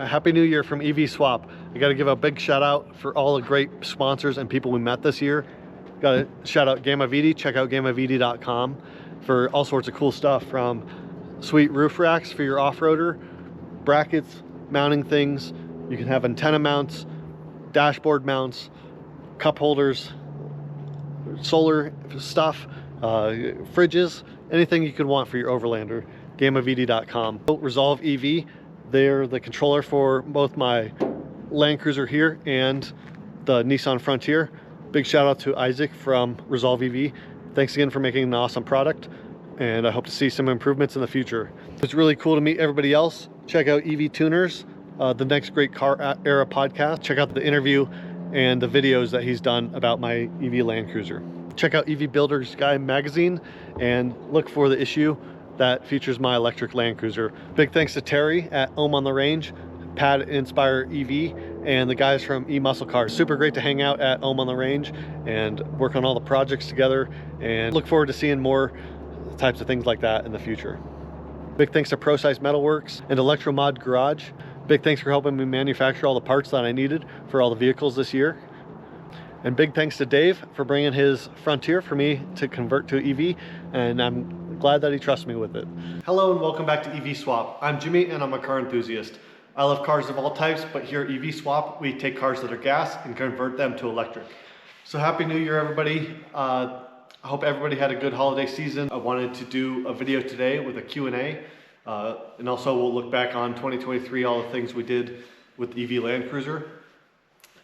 Happy New Year from EVSwap. I got to give a big shout out for all the great sponsors and people we met this year. Got to shout out Gamma VD. Check out gammavd.com for all sorts of cool stuff, from sweet roof racks for your off-roader, brackets, mounting things. You can have antenna mounts, dashboard mounts, cup holders, solar stuff, fridges, anything you could want for your Overlander. gammavd.com. Resolve EV, they're the controller for both my Land Cruiser here and the Nissan Frontier. Big shout out to Isaac from Resolve EV. Thanks again for making an awesome product, and I hope to see some improvements in the future. It's really cool to meet everybody else. Check out EV Tuners, the Next Great Car Era podcast. Check out the interview and the videos that he's done about my EV Land Cruiser. Check out EV Builder's Guy magazine and look for the issue that features my electric Land Cruiser. Big thanks to Terry at Ohm on the Range, Pad Inspire EV, and the guys from E-Muscle Cars. Super great to hang out at Ohm on the Range and work on all the projects together, and look forward to seeing more types of things like that in the future. Big thanks to ProSize Metalworks and Electromod Garage. Big thanks for helping me manufacture all the parts that I needed for all the vehicles this year. And big thanks to Dave for bringing his Frontier for me to convert to EV, and I'm glad that he trusts me with it. Hello and welcome back to EVSwap. I'm Jimmy and I'm a car enthusiast. I love cars of all types, but here at EVSwap, we take cars that are gas and convert them to electric. So Happy New Year, everybody. I hope everybody had a good holiday season. I wanted to do a video today with a Q&A, and also we'll look back on 2023, all the things we did with the EV Land Cruiser.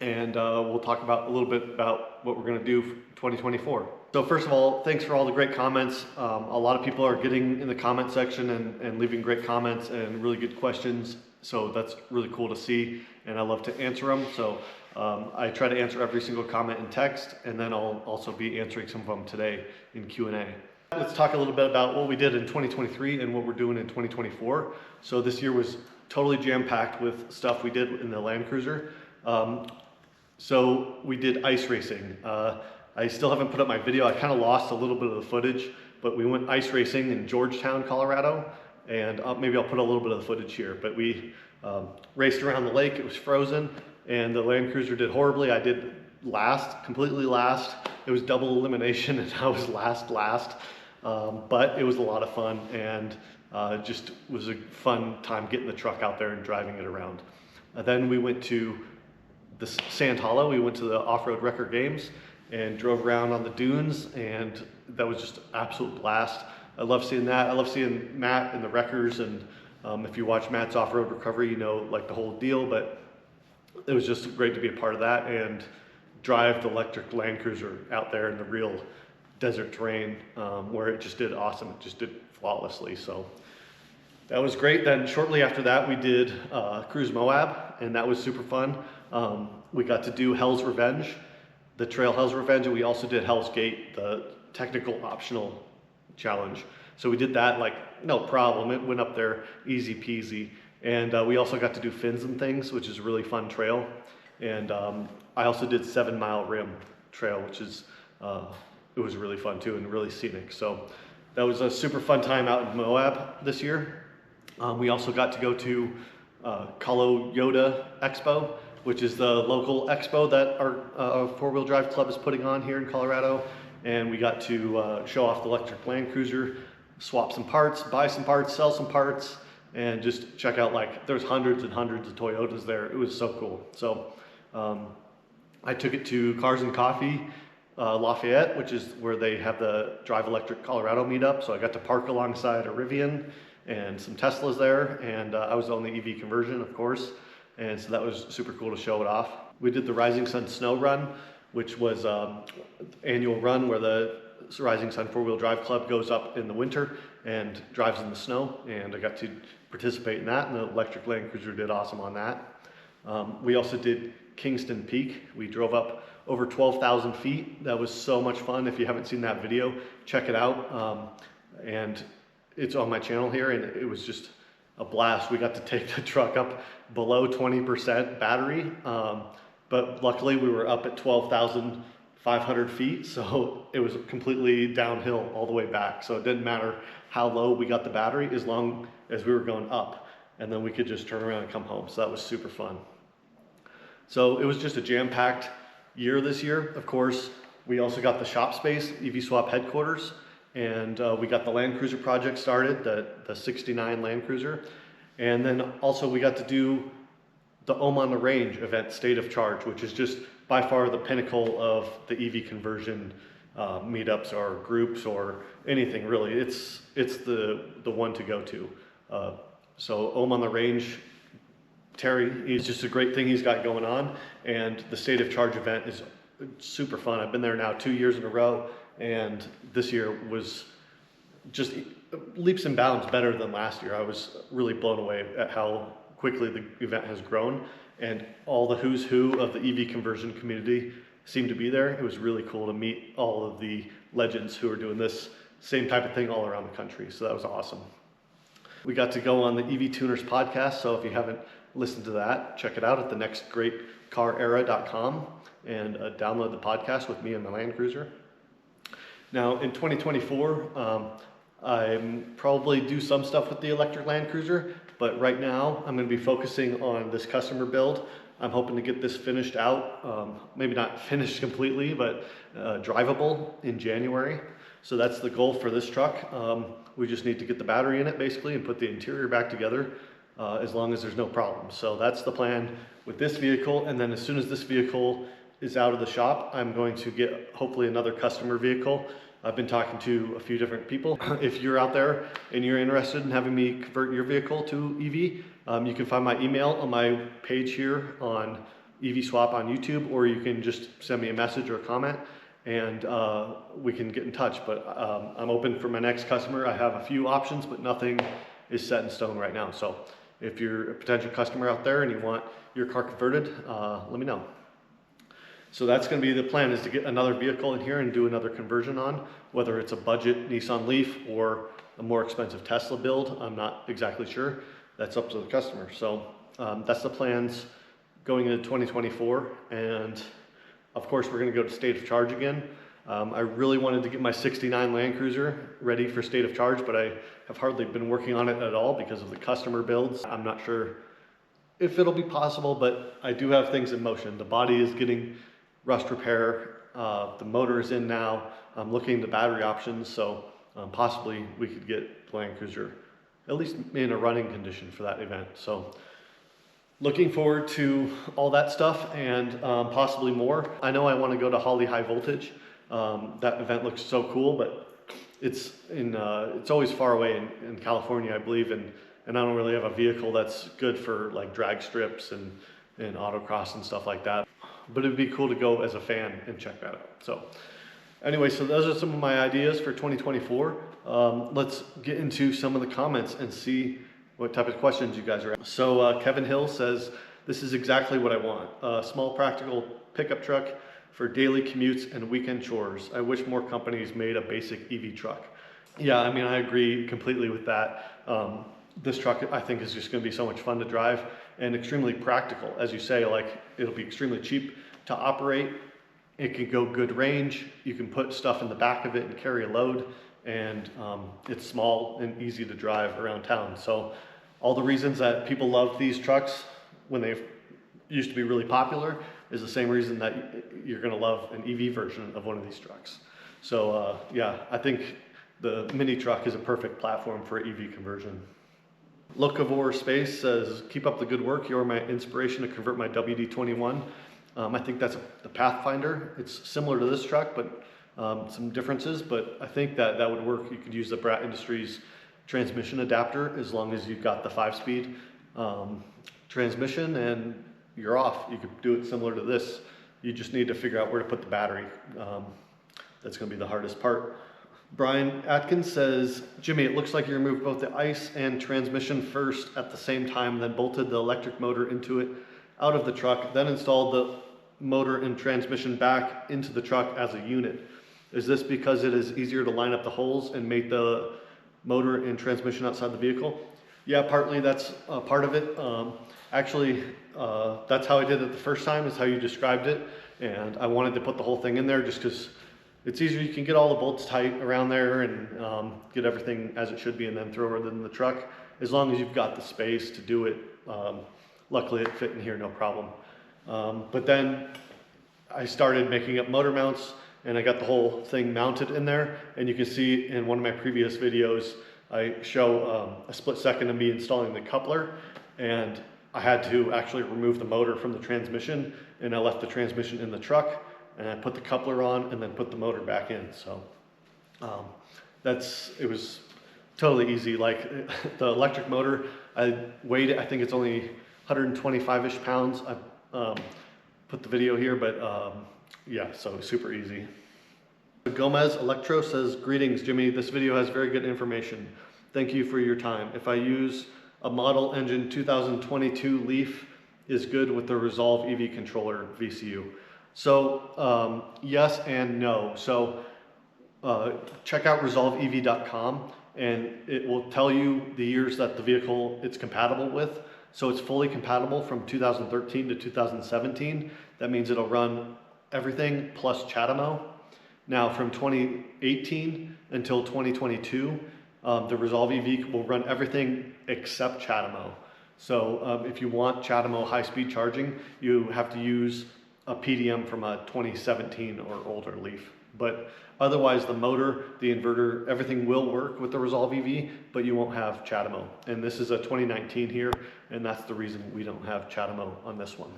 And we'll talk about a little bit about what we're going to do for 2024. So first of all, thanks for all the great comments. A lot of people are getting in the comment section and leaving great comments and really good questions. So that's really cool to see, and I love to answer them. So I try to answer every single comment in text, and then I'll also be answering some of them today in Q&A. Let's talk a little bit about what we did in 2023 and what we're doing in 2024. So this year was totally jam-packed with stuff we did in the Land Cruiser. So we did ice racing. I still haven't put up my video. I kind of lost a little bit of the footage, but we went ice racing in Georgetown, Colorado, and maybe I'll put a little bit of the footage here. But we raced around the lake. It was frozen, and the Land Cruiser did horribly. I did last, completely last. It was double elimination, and I was last. But it was a lot of fun, and just was a fun time getting the truck out there and driving it around. Then we went to the Sand Hollow. We went to the Off-Road Record Games and drove around on the dunes, and that was just an absolute blast. I love seeing that. I love seeing Matt and the wreckers, and if you watch Matt's Off-Road Recovery, you know, like the whole deal, but it was just great to be a part of that and drive the electric Land Cruiser out there in the real desert terrain, where it just did awesome. It just did flawlessly. So that was great. Then shortly after that, we did Cruise Moab, and that was super fun. We got to do Hell's Revenge, the trail Hell's Revenge, and we also did Hell's Gate, the technical optional challenge. So we did that like no problem. It went up there easy peasy. And we also got to do fins and things, which is a really fun trail. And I also did 7 Mile Rim trail, which is it was really fun too and really scenic. So that was a super fun time out in Moab this year. We also got to go to Colo Yoda Expo, which is the local expo that our four-wheel drive club is putting on here in Colorado. And we got to show off the electric Land Cruiser, swap some parts, buy some parts, sell some parts, and just check out, like, there's hundreds and hundreds of Toyotas there. It was so cool. So I took it to Cars and Coffee Lafayette, which is where they have the Drive Electric Colorado meetup. So I got to park alongside a Rivian and some Teslas there, and I was on the EV conversion, of course. And so that was super cool to show it off. We did the Rising Sun Snow Run, which was an annual run where the Rising Sun Four-Wheel Drive Club goes up in the winter and drives in the snow. And I got to participate in that, and the electric Land Cruiser did awesome on that. We also did Kingston Peak. We drove up over 12,000 feet. That was so much fun. If you haven't seen that video, check it out. And it's on my channel here, and it was just a blast. We got to take the truck up below 20% battery, but luckily we were up at 12,500 feet, so it was completely downhill all the way back. So it didn't matter how low we got the battery as long as we were going up. and then we could just turn around and come home. So that was super fun. So it was just a jam-packed year this year. Of course, we also got the shop space, EVSwap headquarters, and we got the Land Cruiser project started, the 69 Land Cruiser. And then also we got to do the Ohm on the Range event, State of Charge, which is just by far the pinnacle of the EV conversion meetups or groups or anything really. It's the one to go to. So Ohm on the Range, Terry, he's just a great thing he's got going on, and the State of Charge event is super fun. I've been there now 2 years in a row, and this year was just leaps and bounds better than last year. I was really blown away at how quickly the event has grown, and all the who's who of the EV conversion community seemed to be there. It was really cool to meet all of the legends who are doing this same type of thing all around the country. So that was awesome. We got to go on the EV Tuners podcast, so if you haven't listened to that, check it out at thenextgreatcarera.com and download the podcast with me and my Land Cruiser. Now in 2024, I probably do some stuff with the electric Land Cruiser, but right now I'm going to be focusing on this customer build. I'm hoping to get this finished out, maybe not finished completely, but drivable in January. So that's the goal for this truck. We just need to get the battery in it basically and put the interior back together as long as there's no problems. So that's the plan with this vehicle. And then as soon as this vehicle is out of the shop, I'm going to get hopefully another customer vehicle. I've been talking to a few different people. If you're out there and you're interested in having me convert your vehicle to EV, you can find my email on my page here on EVSwap on YouTube, or you can just send me a message or a comment and we can get in touch. But I'm open for my next customer. I have a few options, but nothing is set in stone right now. So if you're a potential customer out there and you want your car converted, let me know. So that's going to be the plan, is to get another vehicle in here and do another conversion on, whether it's a budget Nissan Leaf or a more expensive Tesla build. I'm not exactly sure. That's up to the customer. So that's the plans going into 2024. And of course, we're going to go to State of Charge again. I really wanted to get my 69 Land Cruiser ready for State of Charge, but I have hardly been working on it at all because of the customer builds. I'm not sure if it'll be possible, but I do have things in motion. The body is getting rust repair, the motor is in now. I'm looking into battery options, so possibly we could get the Land Cruiser at least in a running condition for that event. So looking forward to all that stuff and possibly more. I know I want to go to Holly High Voltage. That event looks so cool, but it's always far away in California, I believe, and I don't really have a vehicle that's good for like drag strips and autocross and stuff like that. But it'd be cool to go as a fan and check that out. So anyway, so those are some of my ideas for 2024. Let's get into some of the comments and see what type of questions you guys are asking. So Kevin Hill says, this is exactly what I want. A small practical pickup truck for daily commutes and weekend chores. I wish more companies made a basic EV truck. Yeah, I mean, I agree completely with that. This truck, I think, is just going to be so much fun to drive and extremely practical. As you say, like, it'll be extremely cheap to operate. It can go good range. You can put stuff in the back of it and carry a load, and it's small and easy to drive around town. So all the reasons that people love these trucks when they used to be really popular is the same reason that you're going to love an EV version of one of these trucks. So yeah, I think the mini truck is a perfect platform for EV conversion. Locavore Space says, keep up the good work. You're my inspiration to convert my WD-21. I think that's the Pathfinder. It's similar to this truck, but some differences, but I think that would work. You could use the Brat Industries transmission adapter as long as you've got the 5-speed transmission and you're off. You could do it similar to this. You just need to figure out where to put the battery. That's going to be the hardest part. Brian Atkins says, Jimmy, it looks like you removed both the ICE and transmission first at the same time, then bolted the electric motor into it out of the truck, then installed the motor and transmission back into the truck as a unit. Is this because it is easier to line up the holes and make the motor and transmission outside the vehicle? Yeah, partly that's part of it. Actually, that's how I did it the first time, is how you described it. And I wanted to put the whole thing in there just because it's easier. You can get all the bolts tight around there and get everything as it should be and then throw it in the truck. as long as you've got the space to do it. Luckily it fit in here, no problem. But then I started making up motor mounts, and I got the whole thing mounted in there. And you can see in one of my previous videos, I show a split second of me installing the coupler, and I had to actually remove the motor from the transmission, and I left the transmission in the truck, and I put the coupler on and then put the motor back in. So it was totally easy. Like the electric motor, I weighed it, I think it's only 125-ish pounds. I put the video here, but yeah, so super easy. Gomez Electro says, greetings Jimmy, this video has very good information. Thank you for your time. If I use a model engine 2022 Leaf is good with the Resolve EV controller VCU. So yes and no. So check out resolveev.com and it will tell you the years that the vehicle it's compatible with. So it's fully compatible from 2013 to 2017. That means it'll run everything plus CHAdeMO. Now from 2018 until 2022, the Resolve EV will run everything except CHAdeMO. So if you want CHAdeMO high-speed charging, you have to use a PDM from a 2017 or older Leaf. But otherwise, the motor, the inverter, everything will work with the Resolve EV, but you won't have CHAdeMO. And this is a 2019 here, and that's the reason we don't have CHAdeMO on this one.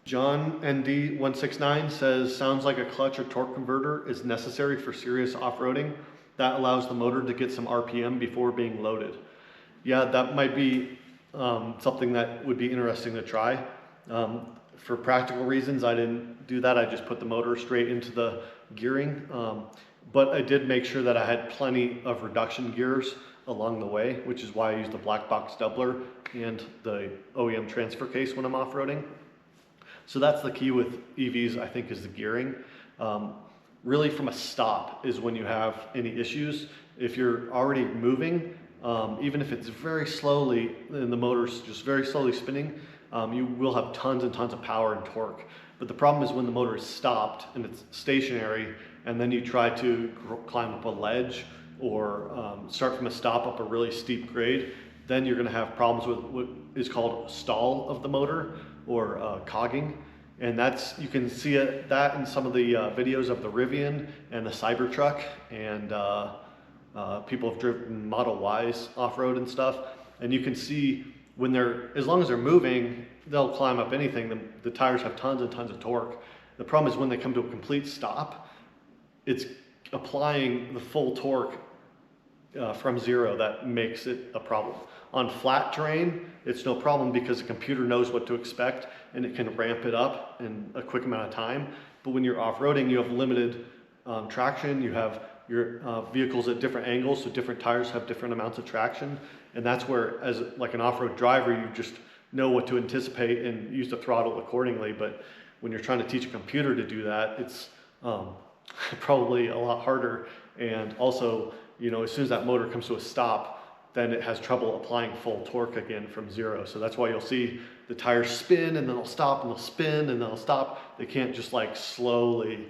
John ND169 says, sounds like a clutch or torque converter is necessary for serious off-roading. That allows the motor to get some RPM before being loaded. Yeah, that might be something that would be interesting to try. For practical reasons, I didn't do that. I just put the motor straight into the gearing. But I did make sure that I had plenty of reduction gears along the way, which is why I used the black box doubler and the OEM transfer case when I'm off-roading. So that's the key with EVs, I think, is the gearing. Really from a stop is when you have any issues. If you're already moving, even if it's very slowly and the motor's just very slowly spinning, you will have tons and tons of power and torque. But the problem is when the motor is stopped and it's stationary, and then you try to climb up a ledge or start from a stop up a really steep grade, then you're gonna have problems with what is called stall of the motor, or cogging. And that's, you can see that in some of the videos of the Rivian and the Cybertruck, and people have driven Model Ys off-road and stuff. And you can see when they're, as long as they're moving, they'll climb up anything. The tires have tons and tons of torque. The problem is when they come to a complete stop, it's applying the full torque from zero that makes it a problem. On flat terrain, it's no problem because the computer knows what to expect and it can ramp it up in a quick amount of time. But when you're off-roading, you have limited traction, you have your vehicles at different angles, so different tires have different amounts of traction. And that's where, as like an off-road driver, you just know what to anticipate and use the throttle accordingly. But when you're trying to teach a computer to do that, it's probably a lot harder. And also, you know, as soon as that motor comes to a stop, then it has trouble applying full torque again from zero. So that's why you'll see the tires spin and then they'll stop and they'll spin and then they'll stop. They can't just like slowly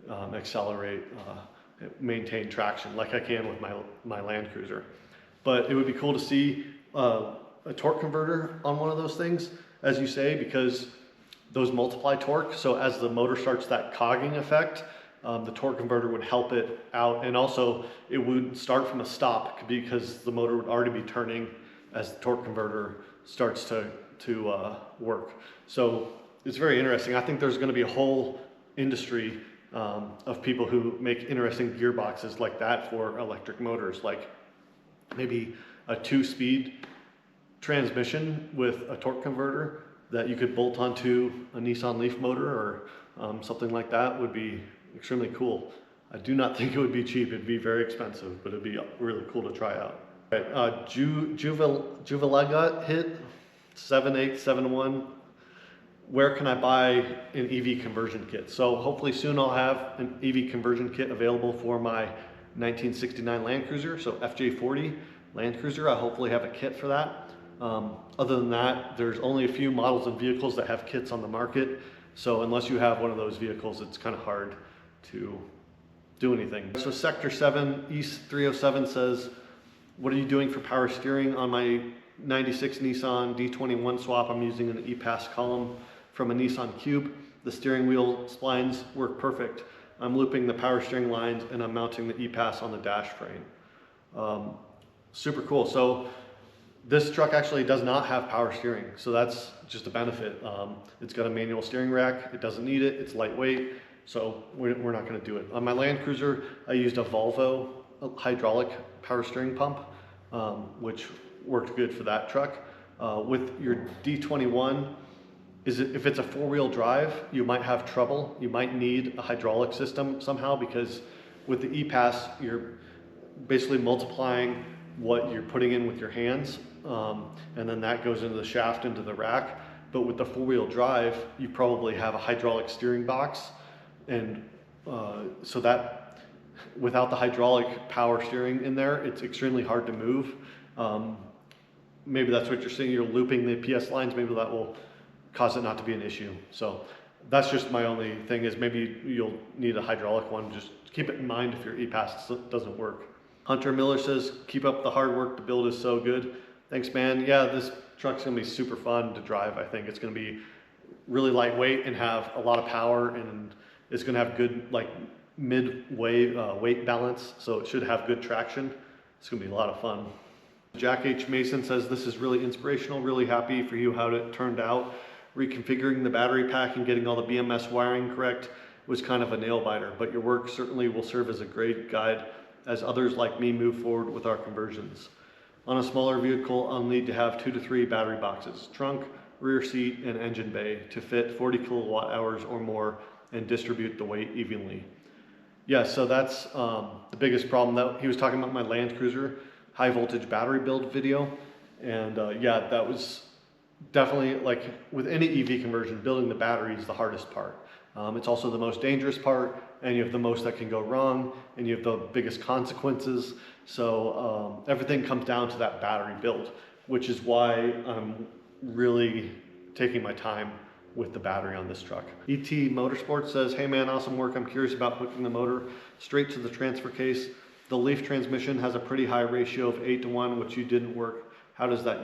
accelerate, maintain traction like I can with my Land Cruiser. But it would be cool to see a torque converter on one of those things, as you say, because those multiply torque. So as the motor starts that cogging effect, the torque converter would help it out, and also it would start from a stop because the motor would already be turning as the torque converter starts to work. So it's very interesting. I think there's going to be a whole industry of people who make interesting gearboxes like that for electric motors, like maybe a 2-speed transmission with a torque converter that you could bolt onto a Nissan Leaf motor or something like that would be extremely cool. I do not think it would be cheap. It'd be very expensive, but it'd be really cool to try out. All right, Juvelega hit 7871. Where can I buy an EV conversion kit? So hopefully soon I'll have an EV conversion kit available for my 1969 Land Cruiser, so FJ40 Land Cruiser. I hopefully have a kit for that. Other than that, there's only a few models and vehicles that have kits on the market. So unless you have one of those vehicles, it's kind of hard to do anything. So Sector 7 East 307 says, What are you doing for power steering? On my 96 Nissan D21 swap, I'm using an EVS column from a Nissan Cube. The steering wheel splines work perfect. I'm looping the power steering lines and I'm mounting the EVS on the dash frame. Super cool. So this truck actually does not have power steering, so that's just a benefit. It's got a manual steering rack. It doesn't need it. It's lightweight, so we're not going to do it. On my Land Cruiser, I used a Volvo hydraulic power steering pump, which worked good for that truck. With your D21, if it's a four-wheel drive, you might have trouble. You might need a hydraulic system somehow, because with the EVS, you're basically multiplying what you're putting in with your hands, and then that goes into the shaft, into the rack. But with the four-wheel drive, you probably have a hydraulic steering box, and so that without the hydraulic power steering in there, it's extremely hard to move. Maybe that's what you're seeing. You're looping the PS lines. Maybe that will cause it not to be an issue. So that's just my only thing, is maybe you'll need a hydraulic one. Just keep it in mind if your EVS doesn't work. Hunter Miller says, keep up the hard work. The build is so good. Thanks, man. Yeah, this truck's gonna be super fun to drive. I think it's gonna be really lightweight and have a lot of power, and it's gonna have good like mid-weight weight balance, so it should have good traction. It's gonna be a lot of fun. Jack H. Mason says, this is really inspirational. Really happy for you how it turned out. Reconfiguring the battery pack and getting all the BMS wiring correct was kind of a nail biter, but your work certainly will serve as a great guide as others like me move forward with our conversions. On a smaller vehicle, I'll need to have 2 to 3 battery boxes, trunk, rear seat, and engine bay to fit 40 kilowatt hours or more and distribute the weight evenly. Yeah, so that's the biggest problem. That he was talking about my Land Cruiser high voltage battery build video. And yeah, that was definitely, like with any EV conversion, building the battery is the hardest part. It's also the most dangerous part, and you have the most that can go wrong, and you have the biggest consequences. So everything comes down to that battery build, which is why I'm really taking my time with the battery on this truck. ET Motorsports says, hey man, awesome work. I'm curious about hooking the motor straight to the transfer case. The Leaf transmission has a pretty high ratio of 8-to-1, which you didn't work. How does that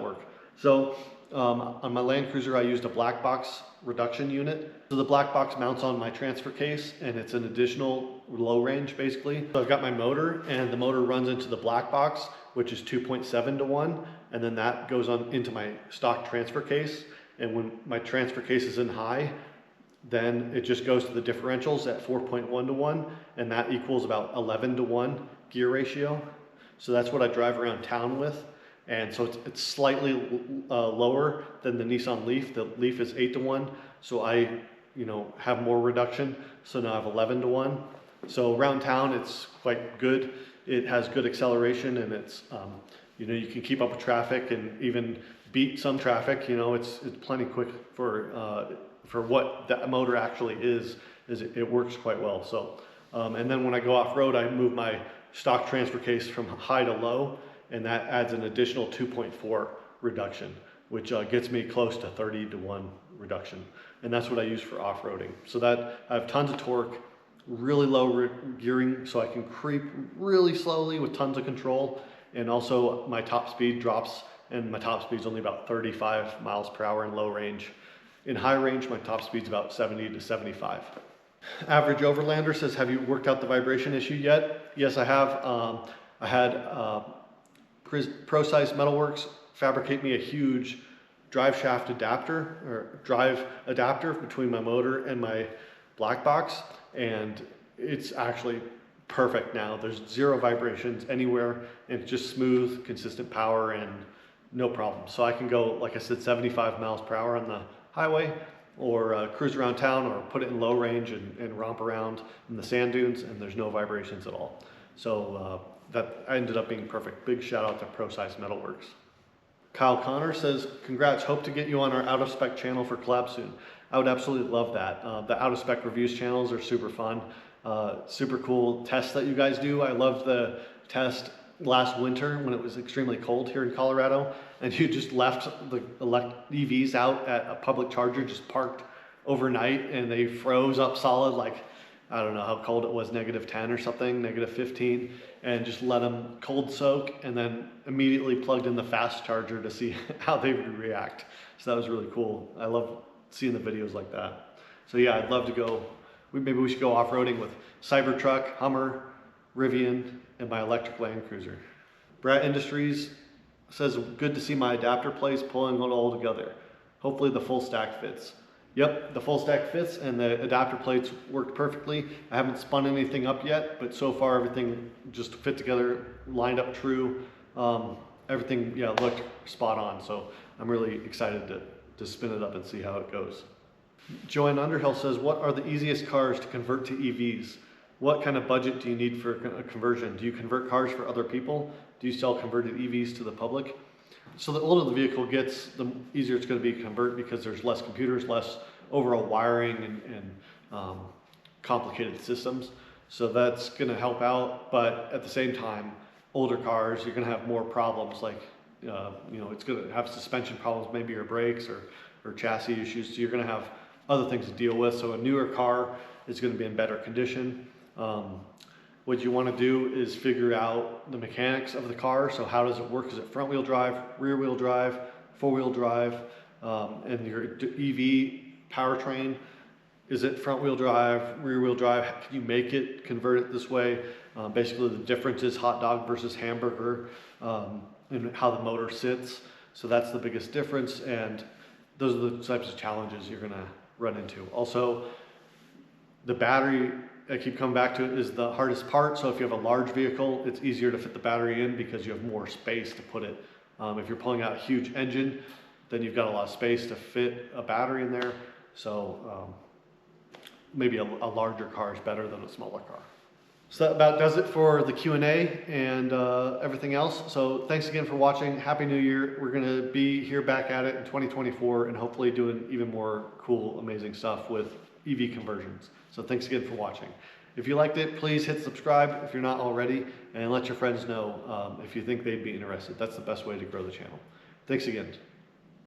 work? So on my Land Cruiser, I used a black box reduction unit. So the black box mounts on my transfer case, and it's an additional low range basically. So I've got my motor, and the motor runs into the black box, which is 2.7-to-1, and then that goes on into my stock transfer case. And when my transfer case is in high, then it just goes to the differentials at 4.1-to-1, and that equals about 11-to-1 gear ratio. So that's what I drive around town with. And so it's slightly lower than the Nissan Leaf. The Leaf is 8-to-1, so I have more reduction. So now I have 11-to-1. So around town, it's quite good. It has good acceleration, and it's you can keep up with traffic and even beat some traffic. It's plenty quick for what that motor actually is it works quite well. So and then when I go off road, I move my stock transfer case from high to low, and that adds an additional 2.4 reduction, which gets me close to 30-to-1 reduction. And that's what I use for off-roading. So that I have tons of torque, really low gearing, so I can creep really slowly with tons of control. And also my top speed drops, and my top speed is only about 35 miles per hour in low range. In high range, my top speed is about 70 to 75. Average Overlander says, have you worked out the vibration issue yet? Yes, I have. I had ProSize Metalworks fabricate me a huge drive shaft adapter, or drive adapter between my motor and my black box, and it's actually perfect now. There's zero vibrations anywhere, and it's just smooth, consistent power, and no problem. So I can go, like I said, 75 miles per hour on the highway, or cruise around town, or put it in low range and romp around in the sand dunes, and there's no vibrations at all. So that ended up being perfect. Big shout out to ProSize Metalworks. Kyle Connor says, congrats, hope to get you on our Out of Spec channel for collab soon. I would absolutely love that. The Out of Spec reviews channels are super fun. Super cool tests that you guys do. I loved the test last winter when it was extremely cold here in Colorado, and you just left the EVs out at a public charger, just parked overnight, and they froze up solid. Like, I don't know how cold it was, -10 or something, -15, and just let them cold soak, and then immediately plugged in the fast charger to see how they would react. So that was really cool. I love seeing the videos like that. So yeah, I'd love to go, maybe we should go off-roading with Cybertruck, Hummer, Rivian, and my electric Land Cruiser. Brett Industries says, good to see my adapter plays pulling it all together. Hopefully the full stack fits. Yep, the full stack fits and the adapter plates worked perfectly. I haven't spun anything up yet, but so far everything just fit together, lined up true. Everything, yeah, looked spot on. So I'm really excited to spin it up and see how it goes. Joanne Underhill says, what are the easiest cars to convert to EVs? What kind of budget do you need for a conversion? Do you convert cars for other people? Do you sell converted EVs to the public? So the older the vehicle gets, the easier it's going to be to convert because there's less computers, less overall wiring and complicated systems. So that's going to help out. But at the same time, older cars, you're going to have more problems like, you know, it's going to have suspension problems, maybe your brakes or chassis issues. So you're going to have other things to deal with. So a newer car is going to be in better condition. What you want to do is figure out the mechanics of the car. So how does it work? Is it front wheel drive, rear wheel drive, four wheel drive, and your EV powertrain? Is it front wheel drive, rear wheel drive? Can you make it, convert it this way? Basically the difference is hot dog versus hamburger, and how the motor sits. So that's the biggest difference. And those are the types of challenges you're going to run into. Also, the battery, I keep coming back to it, is the hardest part. So if you have a large vehicle, it's easier to fit the battery in because you have more space to put it. If you're pulling out a huge engine, then you've got a lot of space to fit a battery in there. So maybe a larger car is better than a smaller car. So that about does it for the Q&A and everything else. So thanks again for watching. Happy New Year. We're going to be here back at it in 2024 and hopefully doing even more cool, amazing stuff with EV conversions. So thanks again for watching. If you liked it, please hit subscribe if you're not already, and let your friends know if you think they'd be interested. That's the best way to grow the channel. Thanks again.